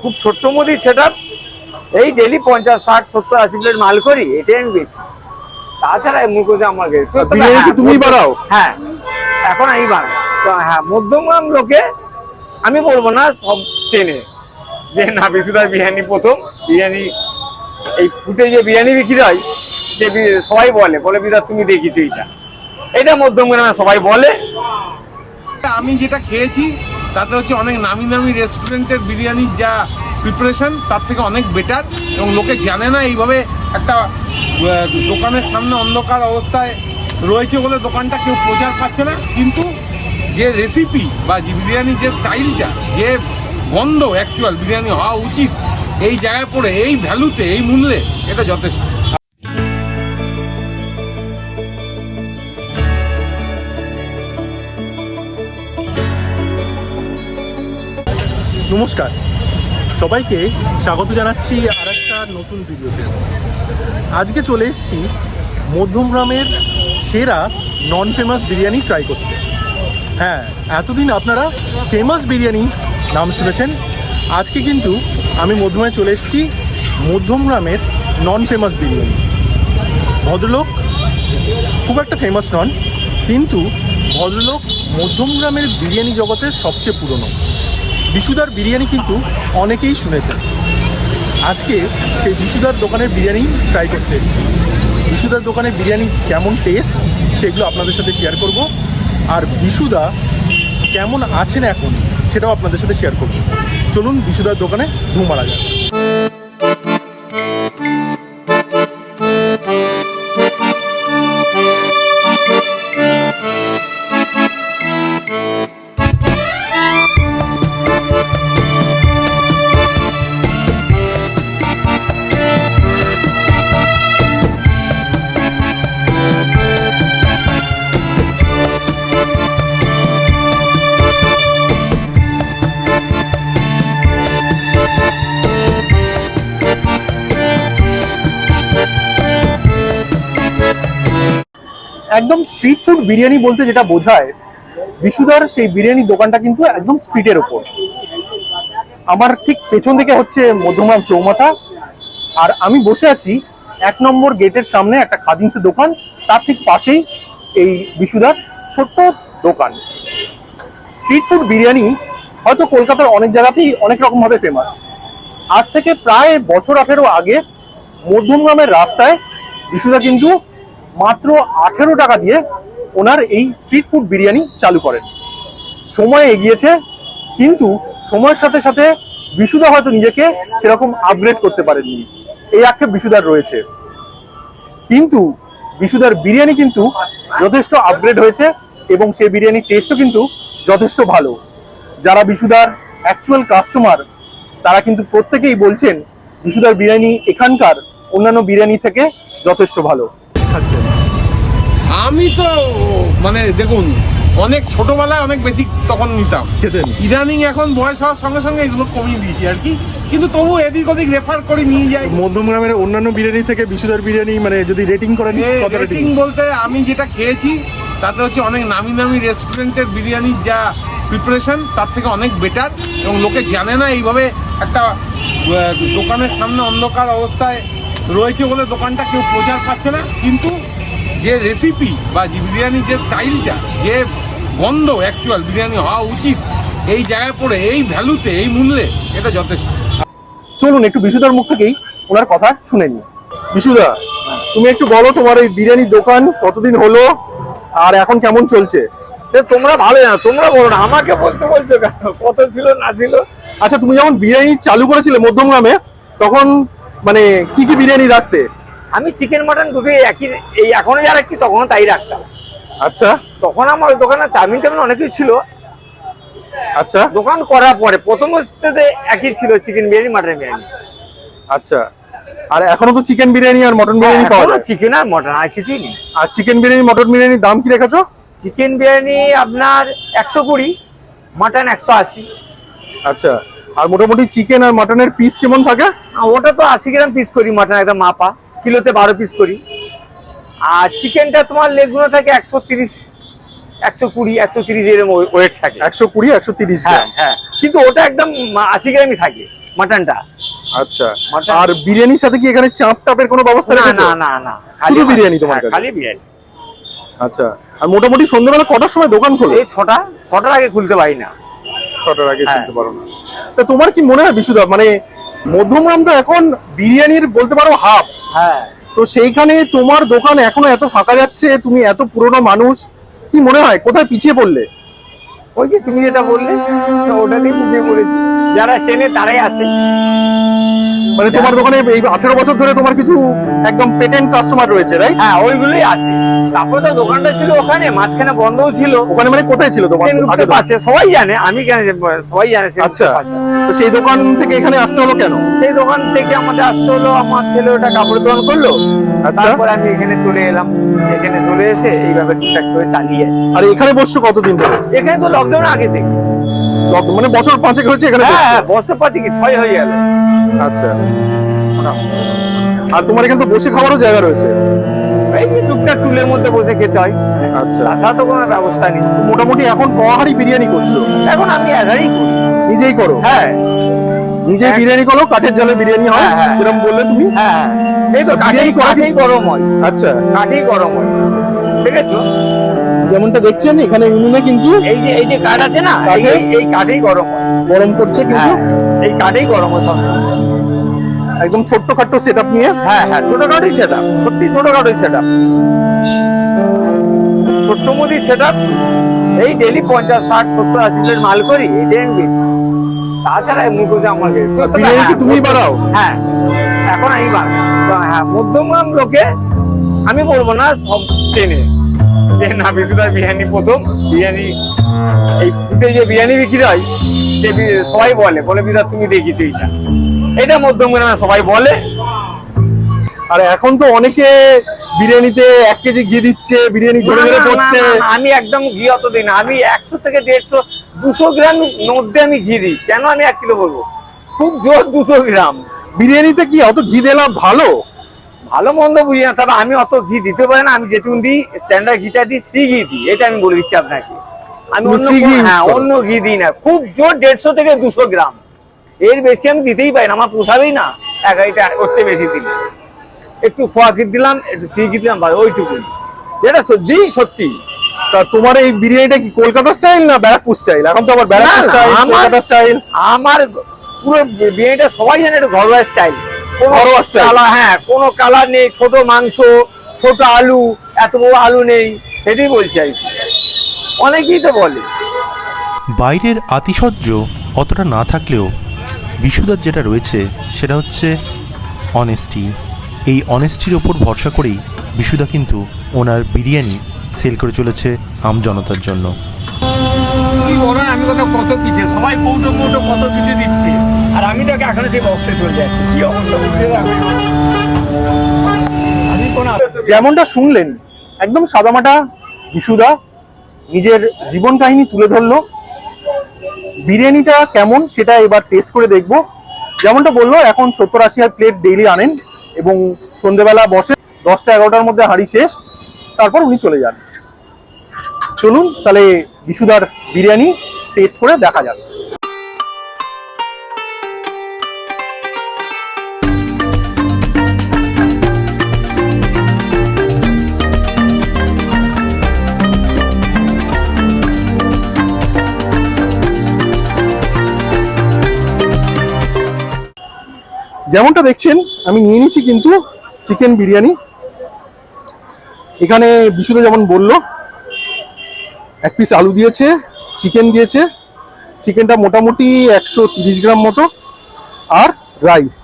খুব ছোট্ট মুদি সেটআপ, এই ডেলি 50, 60, 70, 80 প্লেট মাল করি, এটাই আমি বেচি। তাছাড়া এমনি করে আমার বিরিয়ানি কি তুমি বানাও? হ্যাঁ, এখন আমি বানাই। তো হ্যাঁ, মধ্যমগ্রাম লোকে আমি বলবো না সব চেনে যে না বিশুদার বিরিয়ানি প্রথম। বিরিয়ানি এই ফুটে যে বিরিয়ানি বিক্রি হয়, সে সবাই বলে বিদা তুমি দেখিছো এটা মধ্যমগ্রামে সবাই বলে। আমি যেটা খেয়েছি তাতে হচ্ছে অনেক নামি নামি রেস্টুরেন্টের বিরিয়ানির যা প্রিপারেশন তার থেকে অনেক বেটার, এবং লোকে জানে না এইভাবে একটা দোকানের সামনে অন্ধকার অবস্থায় রয়েছে বলে দোকানটা কেউ প্রচার পাচ্ছে না, কিন্তু যে রেসিপি বা যে বিরিয়ানির যে স্টাইলটা, যে গন্ধ অ্যাকচুয়াল বিরিয়ানি হওয়া উচিত এই জায়গায় পড়ে, এই ভ্যালুতে, এই মূল্যে, এটা যথেষ্ট। নমস্কার, সবাইকে স্বাগত জানাচ্ছি আর একটা নতুন ভিডিওতে। আজকে চলে এসেছি মধ্যমগ্রামের সেরা নন ফেমাস বিরিয়ানি ট্রাই করতে। হ্যাঁ, এতদিন আপনারা ফেমাস বিরিয়ানি নাম শুনেছেন, আজকে কিন্তু আমি মধ্যমগ্রামে চলে এসেছি মধ্যমগ্রামের নন ফেমাস বিরিয়ানি। ভদ্রলোক খুব একটা ফেমাস নন, কিন্তু ভদ্রলোক মধ্যমগ্রামের বিরিয়ানি জগতের সবচেয়ে পুরনো। বিশুদার বিরিয়ানি কিন্তু অনেকেই শুনেছেন। আজকে সেই বিশুদার দোকানের বিরিয়ানি ট্রাই করতে এসেছি। বিশুদার দোকানের বিরিয়ানি কেমন টেস্ট সেগুলো আপনাদের সাথে শেয়ার করব, আর বিশুদা কেমন আছেন এখন সেটাও আপনাদের সাথে শেয়ার করব। চলুন বিশুদার দোকানে ধুম মারা যাক। একদম স্ট্রিট ফুড বিরিয়ানি বলতে যেটা বোঝায়, বিশুদার সেই বিরিয়ানি দোকানটা কিন্তু একদম স্ট্রিটের ওপর। আমার ঠিক পেছন দিকে হচ্ছে মধ্যমগ্রাম চৌমাথা, আর আমি বসে আছি 1 নম্বর গেটের সামনে একটা খাদিমসের দোকান, তার ঠিক পাশেই এই বিশুদার ছোট্ট দোকান। স্ট্রিট ফুড বিরিয়ানি হয়তো কলকাতার অনেক জায়গাতেই অনেক রকম ভাবে ফেমাস। আজ থেকে প্রায় বছর 18 আগে মধ্যমগ্রামের রাস্তায় বিশুদা কিন্তু মাত্র 18 টাকা দিয়ে ওনার এই স্ট্রিট ফুড বিরিয়ানি চালু করেন। সময় এগিয়েছে, কিন্তু সময়ের সাথে সাথে বিশুদা হয়তো নিজেকে সেরকম আপগ্রেড করতে পারেননি, এই আক্ষেপ বিশুদার রয়েছে। কিন্তু বিশুদার বিরিয়ানি কিন্তু যথেষ্ট আপগ্রেড হয়েছে, এবং সেই বিরিয়ানির টেস্টও কিন্তু যথেষ্ট ভালো। যারা বিশুদার অ্যাকচুয়াল কাস্টমার তারা কিন্তু প্রত্যেকেই বলছেন বিশুদার বিরিয়ানি এখানকার অন্যান্য বিরিয়ানি থেকে যথেষ্ট ভালো। আমি তো মানে দেখুন, অনেক ছোটবেলায় অনেক বেশি তখন নিতাম খেতেন, ইদানিং এখন বয়স হওয়ার সঙ্গে সঙ্গে এগুলো কমিয়ে দিয়েছি আর কি, কিন্তু তবু এদিক ওদিক রেফার করে নিয়ে যাই। মধ্যমগ্রামের অন্যান্য বিরিয়ানি থেকে বিশুদার বিরিয়ানি মানে যদি রেটিং করেন, রেটিং বলতে আমি যেটা খেয়েছি তাতে হচ্ছে অনেক নামি নামি রেস্টুরেন্টের বিরিয়ানির যা প্রিপারেশন তার থেকে অনেক বেটার, এবং লোকে জানে না এইভাবে একটা দোকানের সামনে অন্ধকার অবস্থায় রয়েছে বলে দোকানটা কেউ প্রচার পাচ্ছে না, কিন্তু যে রেসিপি বা যে বিরিয়ানির যে স্টাইলটা, যে গন্ধ অ্যাকচুয়াল বিরিয়ানি হওয়া উচিত এই জায়গায় পড়ে, এই ভ্যালুতে, এই মূল্যে, এটা যথেষ্ট। চলুন একটু বিশুদার মুখ থেকেই ওনার কথা শুনে নিই। বিশুদা, তুমি একটু বলো তোমার এই বিরিয়ানির দোকান কতদিন হলো আর এখন কেমন চলছে? তোমরা ভালো জানো, তোমরা বলো না, আমাকে বলছো কেন, কত ছিল না ছিল। আচ্ছা, তুমি যখন বিরিয়ানি চালু করেছিলে মধ্যমগ্রামে, তখন মানে কি কি বিরিয়ানি রাখতে? আমি চিকেন মাটন দুটোই একই, এই এখনো যা রাখছি তখনও তাই রাখতাম। আচ্ছা, তখন আমার ওই দোকানে চাউমিন টাউমিন অনেক কিছু ছিল। আচ্ছা, দোকান করার পরে প্রথম অবস্থাতে একই ছিল, চিকেন বিরিয়ানি, মাটন বিরিয়ানি। আচ্ছা, আর এখনো তো চিকেন বিরিয়ানি আর মটন বিরিয়ানি পাওয়া যায়? চিকেন আর মটন, আর কিছুই নেই। আর চিকেন বিরিয়ানি মটন বিরিয়ানির দাম কি রেখেছো? চিকেন বিরিয়ানি আপনার 120, মাটন 180। আচ্ছা, আর মোটামুটি চিকেন আর মটনের পিস কেমন থাকে? ওটা তো 80 গ্রাম পিস করি, মাটন একদম মাপা, কিলোতে 12 পিস করি। আর চিকেনটা তোমার লেগুলো থাকে 130, 120, 130 এরকম ওয়েট থাকে। 120, 130 হ্যাঁ গ্রাম। হ্যাঁ। কিন্তু ওটা একদম 80 গ্রামই থাকে মাটনটা। আচ্ছা, মাটন- আর বিরিয়ানির সাথে কি এখানে চাপ টাপের কোনো ব্যবস্থা না রেখেছো? না না না, শুধু খালি বিরিয়ানি তোমার হ্যাঁ, কাছে? খালি বিরিয়ানি। আচ্ছা, আর মোটামুটি সন্ধ্যাবেলা কটার সময় দোকান খোলে? এই ছটার আগে খুলতে পারি না। 6টার আগে হ্যাঁ। শুনতে পারো না। তা তোমার কি মনে হয় বিশুদা, মানে মধ্যমগ্রাম তো এখন বিরিয়ানির বলতে পারো হাব, হ্যাঁ, তো সেইখানে তোমার দোকান এখনো এত ফাঁকা যাচ্ছে, তুমি এত পুরনো মানুষ, কি মনে হয় কোথায় পিছিয়ে পড়লে? ওই যে তুমি যেটা বললে তো ওটাতেই বুঝে পড়েছি, যারা চেনে তারাই আসে। মানে তোমার দোকানে এই 18 বছর ধরে তোমার কিছু একদম পেটেন্ট কাস্টমার রয়েছে, রাইট? হ্যাঁ, ওইগুলোই আসে। তারপরে তো দোকানটা ছিল ওখানে, মাঝখানে বন্ধও ছিল। ওখানে মানে কোথায় ছিল তোমার আগে সেনগুপ্তের দোকান? পাশে, সবাই জানে, আমি কেন সবাই জানে সেনগুপ্তের আচ্ছা, পাশে। তো সেই দোকান থেকে এখানে আসতে হলো কেন? সেই দোকান থেকে আমাদের আসতে হলো, আমার ছেলে ওটা কাপড়ের দোকান করলো, আচ্ছা। তারপরে আমি এখানে চলে এলাম। এখানে চলে এসে এইভাবে টুকটাক করে চালিয়ে যাচ্ছি। আর এখানে বসছো কতদিন ধরে? এখানে তো লকডাউন আগে থেকে। মানে বছর 5 হয়েছে এখানে হ্যাঁ বসছো? হ্যাঁ, বছর পাতি কি 6 হয়ে গেল। আচ্ছা, আর তোমার এখানে তো বসে খাওয়ারও জায়গা রয়েছে? এই যে টুকটাক টুলের মধ্যে বসে খেতে হয়, আচ্ছা, তাছাড়া তো কোনো ব্যবস্থা নেই। মোটামুটি এখন কহারি বিরিয়ানি করছো? এখন আমি একাই করি। নিজেই করো? হ্যাঁ নিজেই বিরিয়ানি করো, কাঠের জালে বিরিয়ানি হয় হ্যাঁ, হ্যাঁ। যেরকম বললে তুমি? হ্যাঁ, এই তো বিরিয়ানি করা কাঠেই গরম হয়, আচ্ছা, কাঠেই গরম হয়, ঠিক আছে। যেমনটা দেখছেন এখানে উনুনে কিন্তু এই যে কাঠ আছে না, কাঠে? এই কাঠেই গরম হয়। গরম করছে কিন্তু হ্যাঁ, এই কাঠেই গরম হয় সবসময়। একদম ছোট্টখাট্টো সেটআপ নিয়ে। হ্যাঁ হ্যাঁ, ছোটখাটোই সেটআপ, সত্যি ছোটখাটোই সেটআপ, ছোট্ট মধ্যে সেটআপ। এই ডেলি 50, 60, 70, 80 প্লেট মাল করি, এটাই আমি বেচি। তাছাড়া এমনি করে আমাকে বিরিয়ানি কি তুমিই বানাও? হ্যাঁ, এখন আমি বানাই। তো হ্যাঁ, মধ্যমগ্রাম লোকে আমি বলবো না সব চেনে যে না বিশুদার বিরিয়ানি প্রথম। বিরিয়ানি এই ফুটে যে বিরিয়ানি বিক্রি হয়, সে সবাই বলে বিশুদা তুমি দেখিতে এইটা, এটা মধ্যমগ্রামে সবাই বলে। আর এখন তো অনেকে বিরিয়ানিতে 1 কেজি ঘি দিচ্ছে, বিরিয়ানি ঝরে ঝরে না, না, পড়ছে। না, না, আমি একদম ঘি অত দিই না। আমি 100 থেকে 150, 200 গ্রাম মধ্যে আমি ঘি দিই। কেন আমি 1 কিলো বলবো? খুব জোর 200 গ্রাম। বিরিয়ানিতে কি অত ঘি দিলাম ভালো? ভালো মন্দ বুঝি না, তবে আমি অত ঘি দিতে পারি না। আমি যেটুকু দিই স্ট্যান্ডার্ড ঘিটা দিই, সি ঘি দিই, এটা আমি বলে দিচ্ছি আপনাকে। আমি তুমি অন্য সি ঘি use হ্যাঁ, করো? অন্য ঘি দিই না। খুব জোর 150 থেকে 200 গ্রাম, এর বেশি আমি দিতেই পারি না, আমার পোষাবেই না। এটা ওর থেকে বেশি দিলে একটু খোয়া ঘি দিলাম, একটু সি ঘি দিলাম, ভালো ওইটুকুই, যেটা সত্যি সত্যি। তা তোমার এই বিরিয়ানিটা কি কলকাতা স্টাইল না ব্যারাকপুর স্টাইল? এখন তো আবার ব্যারাকপুর না, না, স্টাইল, কলকাতা স্টাইল। আমার পুরো বিরিয়ানিটা সবাই জানে এটা ঘরোয়া স্টাইল। ঘরোয়া style? হ্যাঁ, কোনো কালার নেই, ছোট মাংস, ছোট আলু, এত বড় আলু নেই, সেটাই বলছি আর কি। অনেকেই তো বলে। বাইরের আতিশয্য অতটা না থাকলেও বিশুদার যেটা রয়েছে সেটা হচ্ছে অনেস্টি। এই অনেস্টির ওপর ভরসা করেই বিশুদা কিন্তু ওনার বিরিয়ানি সেল করে চলেছে আমজনতার জন্য। কি বলেন, আমি কত পিছিয়ে, সবাই কৌটো কত কিছু দিচ্ছে, আর আমি তো এখনো সেই বক্সে চলে যাচ্ছি। কি অবস্থা বুঝতে পারছি। আমি কোন যেমনটা শুনলেন, একদম সাদামাটা বিশুদা নিজের জীবন কাহিনী তুলে ধরলো। বিরিয়ানিটা কেমন সেটা এবার টেস্ট করে দেখবো। যেমনটা বললো, এখন 70-80 প্লেট ডেইলি আনেন এবং সন্ধ্যেবেলা বসে 10টা-11টার মধ্যে হাঁড়ি শেষ, তারপর উনি চলে যান। চলুন তাহলে বিশুদার বিরিয়ানি টেস্ট করে দেখা যাক। যেমনটা দেখছেন আমি নিয়ে নিচ্ছি কিন্তু চিকেন বিরিয়ানি। এখানে বিশুদা যেমন বললো, 1 পিস আলু দিয়েছে, চিকেন দিয়েছে, চিকেনটা মোটামুটি 130 গ্রাম মতো, আর রাইস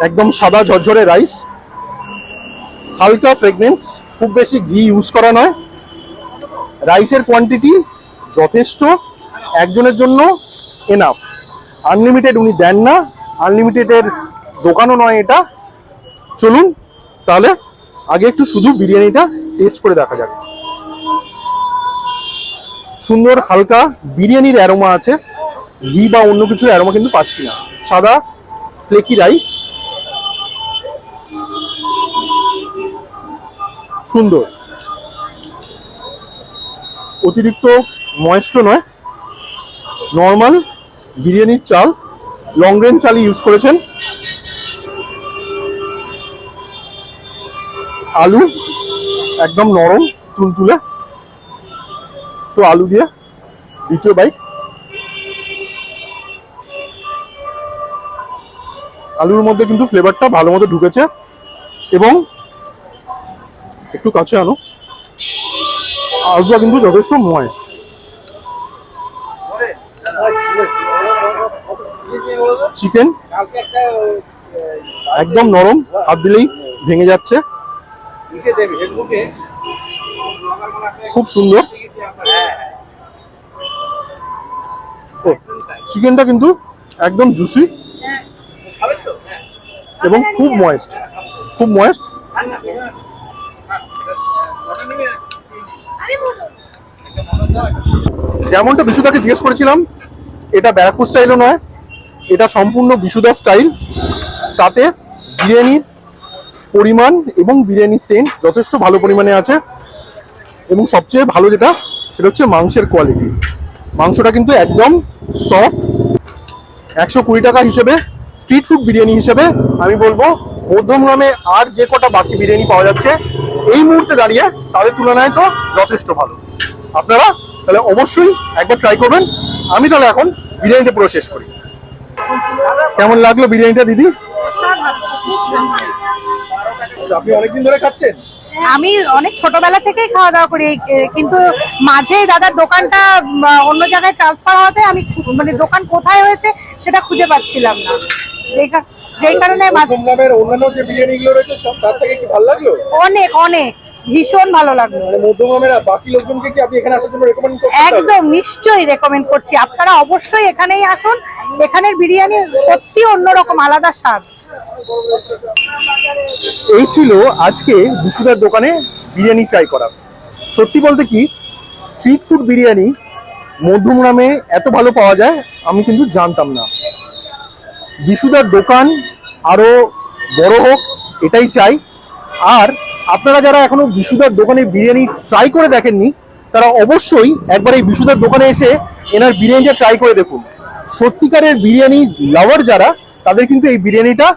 একদম সাদা ঝরঝরে রাইস, হালকা ফ্রেগনেন্স, খুব বেশি ঘি ইউজ করা নয়। রাইসের কোয়ান্টিটি যথেষ্ট, একজনের জন্য এনাফ। আনলিমিটেড উনি দেন না, আনলিমিটেডের দোকানও নয় এটা। চলুন তাহলে আগে একটু শুধু বিরিয়ানিটা টেস্ট করে দেখা যাক। সুন্দর হালকা বিরিয়ানির অ্যারোমা আছে, ঘি বা অন্য কিছুর অ্যারোমা কিন্তু পাচ্ছি না। সাদা ফ্লেকি রাইস, সুন্দর, অতিরিক্ত ময়েস্ট নয়, নর্মাল বিরিয়ানির চাল, লং রেঞ্জ চালই ইউজ করেছেন। আলু একদম নরম তুলতুলে। তো আলু দিয়ে দ্বিতীয় বাইট। আলুর মধ্যে কিন্তু ফ্লেভারটা ভালো মতো ঢুকেছে এবং একটু কাছে আনো, আলুটা কিন্তু যথেষ্ট ময়েস্ট। চিকেন একদম নরম, হাত দিলেই ভেঙে যাচ্ছে, খুব সুন্দর। চিকেনটা কিন্তু একদম জুসি এবং খুব ময়েস্ট, খুব ময়েস্ট। যেমনটা বিশুদাকে জিজ্ঞেস করেছিলাম, এটা ব্যারাকপুর স্টাইলও নয়, এটা সম্পূর্ণ বিশুদা স্টাইল। তাতে বিরিয়ানির পরিমাণ এবং বিরিয়ানির সেন্ট যথেষ্ট ভালো পরিমাণে আছে এবং সবচেয়ে ভালো যেটা সেটা হচ্ছে মাংসের কোয়ালিটি। মাংসটা কিন্তু একদম সফট। 120 টাকা হিসেবে, স্ট্রিট ফুড বিরিয়ানি হিসেবে আমি বলবো মধ্যমগ্রামে আর যে কটা বাকি বিরিয়ানি পাওয়া যাচ্ছে এই মুহূর্তে দাঁড়িয়ে তাদের তুলনায় তো যথেষ্ট ভালো। আপনারা তাহলে অবশ্যই একবার ট্রাই করবেন। আমি তাহলে এখন বিরিয়ানিটা পুরো শেষ করি। কেমন লাগলো বিরিয়ানিটা দিদি? আপনি অনেকদিন ধরে খাচ্ছেন? আমি অনেক ছোটবেলা থেকেই খাওয়া দাওয়া করি, কিন্তু মাঝে দাদার দোকানটা অন্য জায়গায় ট্রান্সফার হওয়াতে আমি মানে দোকান কোথায় হয়েছে সেটা খুঁজে পাচ্ছিলাম না, যেই কারণে মধ্যমগ্রামের অন্যান্য যে বিরিয়ানিগুলো রয়েছে সব তার থেকে কি ভালো লাগলো? অনেক অনেক ভীষণ ভালো লাগলো। মানে মধ্যমগ্রামের বাকি লোকজনকে কি আপনি এখানে আসার জন্য রেকমেন্ড করবেন? একদম নিশ্চয়ই রেকমেন্ড করছি, আপনারা অবশ্যই এখানেই আসুন। এখানের বিরিয়ানি সত্যি অন্যরকম, আলাদা স্বাদ। এই ছিল আজকে বিশুদার দোকানে বিরিয়ানি ট্রাই করা। সত্যি বলতে কি, স্ট্রিট ফুড বিরিয়ানি মধ্যমগ্রামে এত ভালো পাওয়া যায় আমি কিন্তু জানতাম না। বিশুদার দোকান আরো বড় হোক এটাই চাই। আর আপনারা যারা এখনো বিশুদার দোকানে বিরিয়ানি ট্রাই করে দেখেননি তারা অবশ্যই একবার এই বিশুদার দোকানে এসে এনার বিরিয়ানিটা ট্রাই করে দেখুন। সত্যিকারের বিরিয়ানি লাভার যারা, তাদের কিন্তু এই বিরিয়ানিটা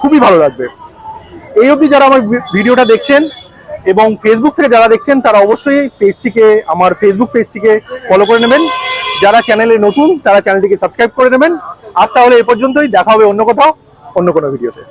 খুবই ভালো লাগবে। এই অবধি যারা আমার ভিডিওটা দেখছেন এবং ফেসবুক থেকে যারা দেখছেন তারা অবশ্যই পেজটিকে, আমার ফেসবুক পেজটিকে ফলো করে নেবেন। যারা চ্যানেলে নতুন তারা চ্যানেলটিকে সাবস্ক্রাইব করে নেবেন। আজ তাহলে এই পর্যন্তই, দেখা হবে অন্য কোথাও অন্য কোনো ভিডিওতে।